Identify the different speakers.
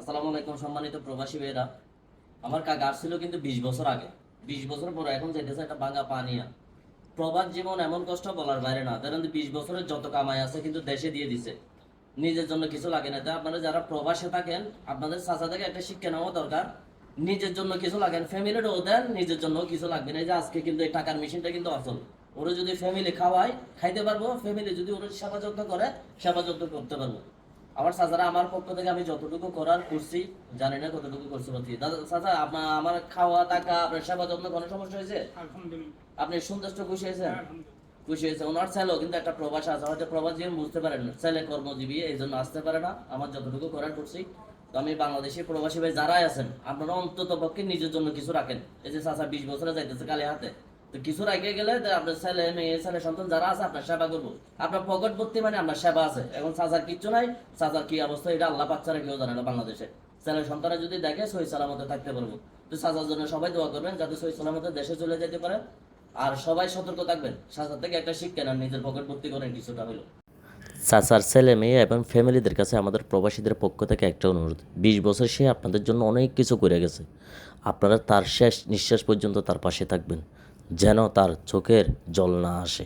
Speaker 1: আসসালামু আলাইকুম সম্মানিত প্রবাসী ভাইরা। আমার কাকা আসছিল কিন্তু 20 বছর আগে। 20 বছর পরে এখন যাইতেছে একটা ভাঙা পানিয়া। প্রবাস জীবন এমন কষ্ট বলার বাইরে না। ধরেন 20 বছরের যত কামাই আছে কিন্তু দেশে দিয়ে দিছে, নিজের জন্য কিছু লাগে না। তাই আপনারা যারা প্রবাসে থাকেন আপনাদের চাচা থেকে একটা শিক্ষা নেওয়া দরকার। নিজের জন্য কিছু লাগেন, ফ্যামিলিরও দেন, নিজের জন্য কিছু লাগবে না। এই যে আজকে কিন্তু এই টাকার মেশিনটা কিন্তু আসল। ওরা যদি ফ্যামিলি খাওয়ায় খাইতে পারবো, ফ্যামিলি যদি ওরা সেবা যত্ন করে সেবা যত্ন করতে পারবো। আমার চাচারা আমার পক্ষ থেকে আমি যতটুকু করার করছি, জানি না কতটুকু করতে পারছি। দাদা চাচা, আপনার আমার খাওয়া টাকা আপনার সেবা যত্ন কোনো সমস্যা হয়েছে?
Speaker 2: আলহামদুলিল্লাহ।
Speaker 1: আপনি সন্তুষ্ট, খুশি হয়েছেন?
Speaker 2: হ্যাঁ, আলহামদুলিল্লাহ।
Speaker 1: খুশি হয়েছে। ওনার ছেলেও কিন্তু একটা প্রবাস আছে, হয়তো প্রবাস জীবন বুঝতে পারেন না, ছেলে কর্মজীবী এই জন্য আসতে পারে না। আমার যতটুকু করার করছি। তো আমি বাংলাদেশি প্রবাসী ভাই যারাই আছেন আপনারা অন্তত পক্ষে নিজের জন্য কিছু রাখেন। এই যে চাচা 20 বছরে যাইতেছে কালে হাতে, তো কিছু রাখে গেলে তো আপনার ছেলে মেয়ে ছেলে সন্তান যারা আছে আপনার সেবা করবো। আপনার পকেট ভর্তি মানে আপনার সেবা আছে। এখন চাচার কিচ্ছু নাই, চাচার কি অবস্থা এটা আল্লাহ পাক ছাড়া কেউ জানে না বাংলাদেশে। ছেলে সন্তানরা যদি দেখে সহি সালামতে থাকতে পারবো। তো চাচার জন্য সবাই দোয়া করবেন যাতে সহি সালামতে দেশে চলে যেতে পারে। আর সবাই সতর্ক থাকবেন, চাচার থেকে একটা শিক্ষা নেন, নিজের পকেট ভর্তি করেন কিছুটা হইলো।
Speaker 3: চাচার ছেলে মেয়ে এবং ফ্যামিলিদের কাছে আমাদের প্রবাসীদের পক্ষ থেকে একটা অনুরোধ, 20 বছর সে আপনাদের জন্য অনেক কিছু করে গেছে। আপনারা তার শেষ নিঃশ্বাস পর্যন্ত তার পাশে থাকবেন, যেন তার চোখের জল না আসে।